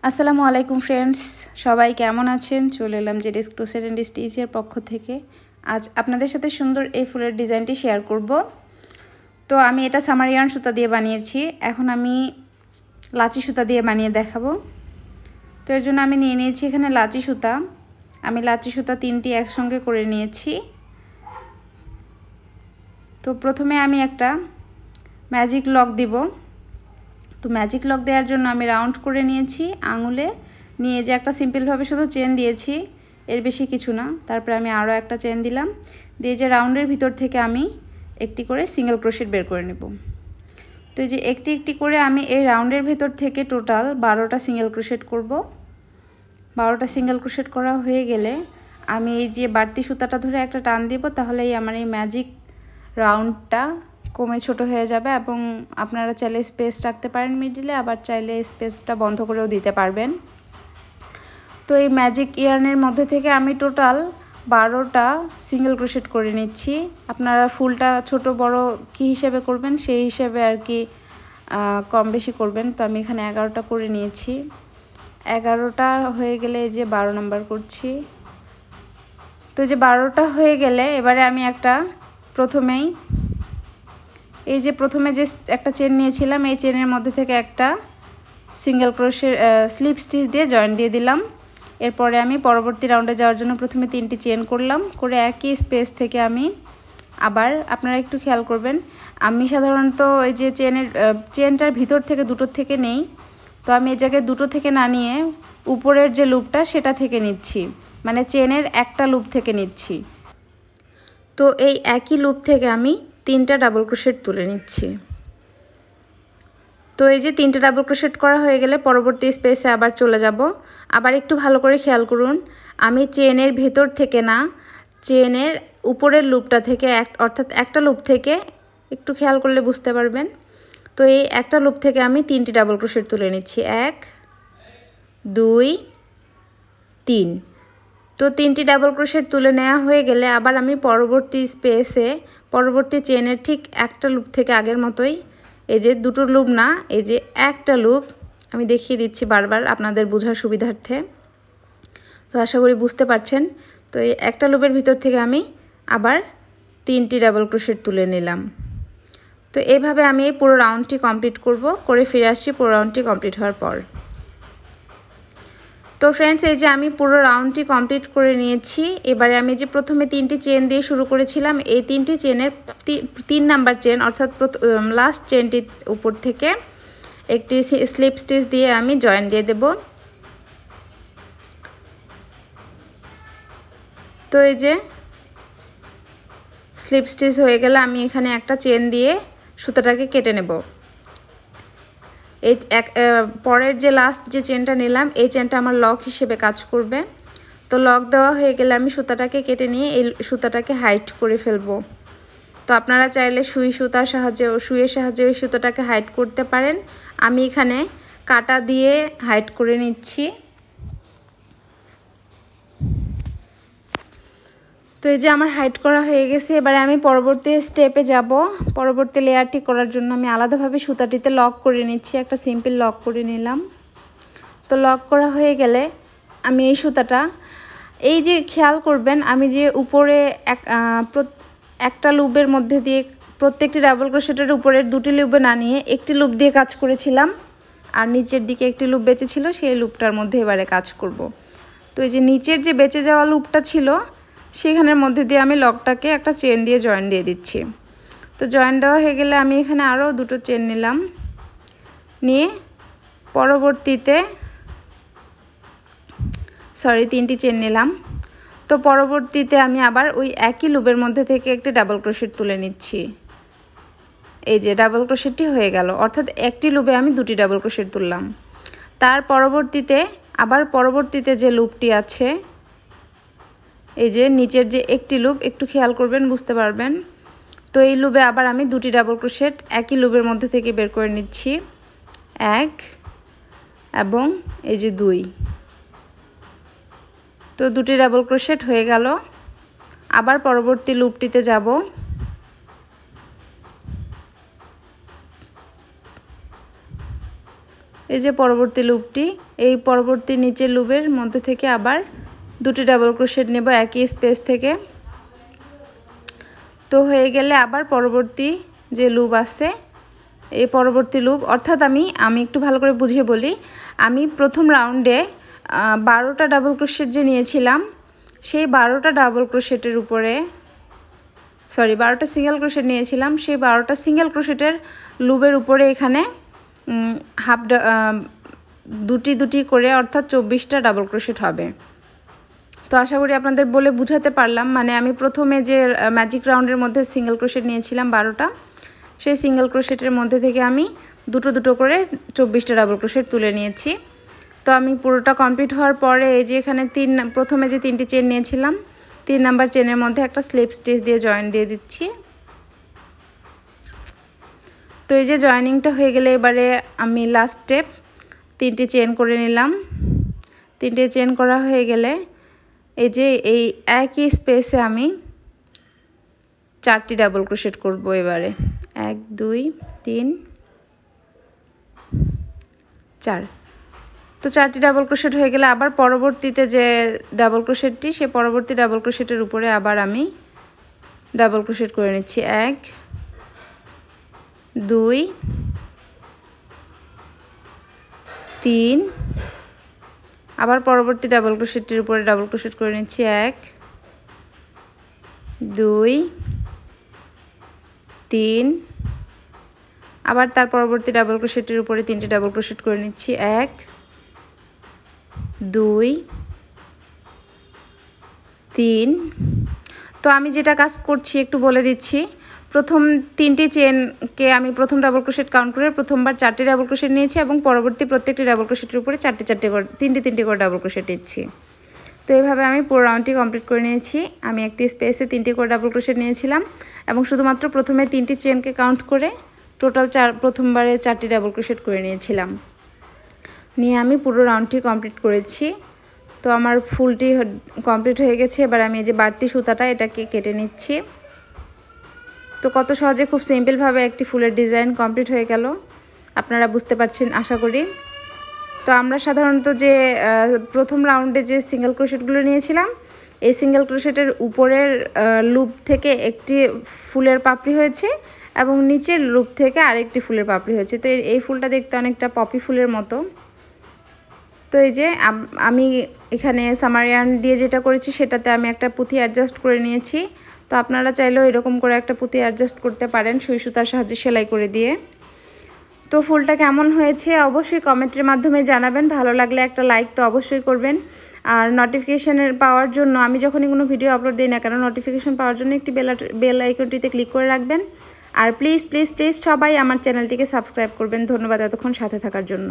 আসসালামু আলাইকুম ফ্রেন্ডস, সবাই কেমন আছেন? চলে এলাম জেডিস ক্রোশেট এন্ড স্টিচের পক্ষ থেকে। আজ আপনাদের সাথে সুন্দর এই ফুলের ডিজাইনটি শেয়ার করব। তো আমি এটা সামারিয়ান সুতা দিয়ে বানিয়েছি, এখন আমি লাচি সুতা দিয়ে বানিয়ে দেখাবো। তো এর জন্য আমি নিয়ে নিয়েছি এখানে লাচি সুতা। আমি লাচি সুতা 3টি একসঙ্গে করে নিয়েছি। তো প্রথমে আমি একটা ম্যাজিক লক দিব। তো ম্যাজিক লক দেওয়ার জন্য আমি রাউন্ড করে নিয়েছি আঙুলে, নিয়ে যে একটা সিম্পলভাবে শুধু চেন দিয়েছি, এর বেশি কিছু না। তারপরে আমি আরও একটা চেন দিলাম, দিয়ে যে রাউন্ডের ভিতর থেকে আমি একটি করে সিঙ্গেল ক্রোশেট বের করে নেব। তো এই যে একটি একটি করে আমি এই রাউন্ডের ভেতর থেকে টোটাল 12টা সিঙ্গেল ক্রোশেট করব। 12টা সিঙ্গেল ক্রোশেট করা হয়ে গেলে আমি এই যে বাড়তি সুতাটা ধরে একটা টান দিব, তাহলেই আমার এই ম্যাজিক রাউন্ডটা কমে ছোট হয়ে যাবে। এবং আপনারা চাইলে স্পেস রাখতে পারেন মিডিলে, আবার চাইলে স্পেসটা বন্ধ করেও দিতে পারবেন। তো এই ম্যাজিক ইয়ার্নের মধ্যে থেকে আমি টোটাল 12টা সিঙ্গেল ক্রোশেট করে নিচ্ছি। আপনারা ফুলটা ছোট বড় কি হিসেবে করবেন সেই হিসেবে আর কি কম বেশি করবেন। তো আমি এখানে 11টা করে নিয়েছি। 11টা হয়ে গেলে এই যে 12 নাম্বার করছি। তো এই যে 12টা হয়ে গেলে এবারে আমি একটা প্রথমে যে একটা চেন নিয়েছিলাম, এই চেনের মধ্যে থেকে একটা সিঙ্গেল ক্রোশেট স্লিপ স্টিচ দিয়ে জয়েন দিয়ে দিলাম। এরপরে আমি পরবর্তী রাউন্ডে যাওয়ার জন্য প্রথমে 3টি চেন করলাম, করে একই স্পেস থেকে আমি আবার, আপনারা একটু খেয়াল করবেন, আমি সাধারণত এই যে চেনটার ভিতর থেকে দুটোর থেকে নেই। তো আমি এই জায়গায় দুটো থেকে না নিয়ে উপরের যে লুপটা সেটা থেকে নিচ্ছি, মানে চেনের একটা লুপ থেকে নিচ্ছি। তো এই একই লুপ থেকে আমি 3টা ডাবল ক্রোশেট তুলে নিচ্ছি। তো এই যে 3টে ডাবল ক্রোশেট করা হয়ে গেলে পরবর্তী স্পেসে আবার চলে যাব। আবার একটু ভালো করে খেয়াল করুন, আমি চেনের ভেতর থেকে না, চেনের উপরের লুপটা থেকে অর্থাৎ একটা লুপ থেকে, একটু খেয়াল করলে বুঝতে পারবেন। তো এই একটা লুপ থেকে আমি 3টি ডাবল ক্রোশেট তুলে নিচ্ছি, 1 2 3। তো 3টি ডাবল ক্রোশেট তুলে নেওয়া হয়ে গেলে আবার আমি পরবর্তী স্পেসে পরবর্তী চেনের ঠিক একটা লুপ থেকে আগের মতোই, এই যে দুটো লুপ না, এই যে একটা লুপ আমি দেখিয়ে দিচ্ছি বারবার আপনাদের বোঝার সুবিধার্থে। তো আশা করি বুঝতে পারছেন। তো এই একটা লুপের ভিতর থেকে আমি আবার 3টি ডাবল ক্রোশেট তুলে নিলাম। তো এইভাবে আমি পুরো রাউন্ডটি কমপ্লিট করব, করে ফিরে আসছি পুরো রাউন্ডটি কমপ্লিট হওয়ার পর। তো ফ্রেন্ডস, এই যে আমি পুরো রাউন্ডটি কমপ্লিট করে নিয়েছি। এবারে আমি যে প্রথমে 3টি চেন দিয়ে শুরু করেছিলাম, এই 3টি চেনের 3 নাম্বার চেন অর্থাৎ লাস্ট চেনটির উপর থেকে একটি স্লিপ স্টিচ দিয়ে আমি জয়েন দিয়ে দেব। তো এই যে স্লিপ স্টিচ হয়ে গেলে আমি এখানে একটা চেন দিয়ে সুতাটাকে কেটে নেব। এই পরের যে লাস্ট যে চেনটা নিলাম, এই চেনটা আমার লক হিসেবে কাজ করবে। তো লক দেওয়া হয়ে গেলে আমি সুতাটাকে কেটে নিয়ে এই সুতাটাকে হাইট করে ফেলবো। তো আপনারা চাইলে সুইয়ের সাহায্যে ওই সুতাটাকে হাইট করতে পারেন। আমি এখানে কাটা দিয়ে হাইট করে নিচ্ছি। তো এই যে আমার হাইট করা হয়ে গেছে। এবারে আমি পরবর্তী স্টেপে যাব। পরবর্তী লেয়ারটি করার জন্য আমি আলাদাভাবে সুতাটিতে লক করে নিচ্ছি, একটা সিম্পল লক করে নিলাম। তো লক করা হয়ে গেলে আমি এই সুতাটা, এই যে খেয়াল করবেন, আমি যে উপরে একটা লুপের মধ্যে দিয়ে প্রত্যেকটি ডাবল ক্রোশেটের উপরের 2টি লুপে না নিয়ে একটি লুপ দিয়ে কাজ করেছিলাম, আর নিচের দিকে একটি লুপ বেঁচে ছিল, সেই লুপটার মধ্যে এবারে কাজ করব। তো এই যে নিচের যে বেঁচে যাওয়া লুপটা ছিল, সেখানের মধ্যে দিয়ে আমি লকটাকে একটা চেন দিয়ে জয়েন দিয়ে দিচ্ছি। তো জয়েন দেওয়া হয়ে গেলে আমি এখানে আরও 2টো চেন নিলাম, নিয়ে পরবর্তীতে 3টি চেন নিলাম। তো পরবর্তীতে আমি আবার ওই একই লুপের মধ্যে থেকে একটি ডাবল ক্রোশেট তুলে নিচ্ছি। এই যে ডাবল ক্রোশেটটি হয়ে গেল, অর্থাৎ একটি লুপে আমি 2টি ডাবল ক্রোশেট তুললাম। তার পরবর্তীতে যে লুপটি আছে, এই যে নিচের যে একটি লুপ, একটু খেয়াল করবেন, বুঝতে পারবেন। তো এই লুপে আবার আমি 2টি ডাবল ক্রোশেট একই লুপের মধ্যে থেকে বের করে নিচ্ছি, 1 এবং এই যে 2। তো 2টি ডাবল ক্রোশেট হয়ে গেল। আবার পরবর্তী লুপটিতে যাব। এই যে পরবর্তী লুপটি, এই পরবর্তী নিচের লুপের মধ্যে থেকে আবার দুটি ডাবল ক্রোশেট নেব একই স্পেস থেকে। তো হয়ে গেলে আবার পরবর্তী যে লুপ আছে এই পরবর্তী লুপ, অর্থাৎ আমি একটু ভালো করে বুঝিয়ে বলি। আমি প্রথম রাউন্ডে 12টা ডাবল ক্রোশেট যে নিয়েছিলাম সেই 12টা ডাবল ক্রোশেটের উপরে 12টা সিঙ্গেল ক্রোশেট নিয়েছিলাম, সেই 12টা সিঙ্গেল ক্রোশেটের লুপের উপরে এখানে দুটি দুটি করে অর্থাৎ 24টা ডাবল ক্রোশেট হবে। তো আশা করি আপনাদের বলে বুঝাতে পারলাম। মানে আমি প্রথমে যে ম্যাজিক রাউন্ডের মধ্যে সিঙ্গেল ক্রোশেট নিয়েছিলাম 12টা, সেই সিঙ্গেল ক্রোশেটের মধ্যে থেকে আমি দুটো দুটো করে 24টা ডাবল ক্রোশেট তুলে নিয়েছি। তো আমি পুরোটা কমপ্লিট হওয়ার পরে এই যে এখানে প্রথমে যে 3টি চেন নিয়েছিলাম 3 নাম্বার চেনের মধ্যে একটা স্লিপ স্টিচ দিয়ে জয়েন দিয়ে দিচ্ছি। তো এই যে জয়েনিংটা হয়ে গেলে এবারে আমি লাস্ট স্টেপ 3টি চেন করে নিলাম। 3টে চেন করা হয়ে গেলে এই যে এই একই স্পেসে আমি 4টি ডাবল ক্রোশেট করব এবারে। 1 2 3 4। তো 4টি ডাবল ক্রোশেট হয়ে গেলে আবার পরবর্তীতে যে ডাবল ক্রোশেটটি সে পরবর্তী ডাবল ক্রোশেটের উপরে আবার আমি ডাবল ক্রোশেট করে নিচ্ছি। 1 2 3, আবার পরবর্তী ডাবল ক্রোশেটটির উপরে ডাবল ক্রোশেট করে নিচ্ছি। 1 2 3, আবার তার পরবর্তী ডাবল ক্রোশেটের উপরে 3টি ডাবল ক্রোশেট করে নিচ্ছি। 1 2 3। তো আমি যেটা কাজ করছি একটু বলে দিচ্ছি। প্রথম 3টি চেনকে আমি প্রথম ডাবল ক্রোশেট কাউন্ট করে প্রথমবার 4টি ডাবল ক্রোশেট নিয়েছি এবং পরবর্তী প্রত্যেকটি ডাবল ক্রোশেটের উপরে 4টে করে 3টে করে ডাবল ক্রোশেট নিচ্ছি। তো এইভাবে আমি পুরো রাউন্ডটি কমপ্লিট করে নিয়েছি। আমি একটি স্পেসে 3টি করে ডাবল ক্রোশেট নিয়েছিলাম এবং শুধুমাত্র প্রথমে 3টি চেনকে কাউন্ট করে টোটাল প্রথমবারে 4টি ডাবল ক্রোশেট করে নিয়েছিলাম। নিয়ে আমি পুরো রাউন্ডটি কমপ্লিট করেছি। তো আমার ফুলটি কমপ্লিট হয়ে গেছে। এবার আমি এই যে বাড়তি সুতাটা এটাকে কেটে নিচ্ছি। তো কত সহজে খুব সিম্পলভাবে একটি ফুলের ডিজাইন কমপ্লিট হয়ে গেল, আপনারা বুঝতে পারছেন আশা করি। তো আমরা সাধারণত যে প্রথম রাউন্ডে যে সিঙ্গেল ক্রোশেটগুলো নিয়েছিলাম এই সিঙ্গেল ক্রোশেটের উপরের লুপ থেকে একটি ফুলের পাপড়ি হয়েছে এবং নিচের লুপ থেকে আরেকটি ফুলের পাপড়ি হয়েছে। তো এই ফুলটা দেখতে অনেকটা পপি ফুলের মতো। তো এই যে আমি এখানে সামারিয়ান দিয়ে যেটা করেছি সেটাতে আমি একটা পুঁথি অ্যাডজাস্ট করে নিয়েছি। তো আপনারা চাইলেও এরকম করে একটা পুঁথি অ্যাডজাস্ট করতে পারেন সুই সুতার সাহায্যে সেলাই করে দিয়ে। তো ফুলটা কেমন হয়েছে অবশ্যই কমেন্টের মাধ্যমে জানাবেন। ভালো লাগলে একটা লাইক তো অবশ্যই করবেন। আর নোটিফিকেশানের পাওয়ার জন্য আমি যখনই কোনো ভিডিও আপলোড দিই না কেন নোটিফিকেশান পাওয়ার জন্য একটি বেল আইকনটিতে ক্লিক করে রাখবেন। আর প্লিজ প্লিজ প্লিজ সবাই আমার চ্যানেলটিকে সাবস্ক্রাইব করবেন। ধন্যবাদ এতক্ষণ সাথে থাকার জন্য।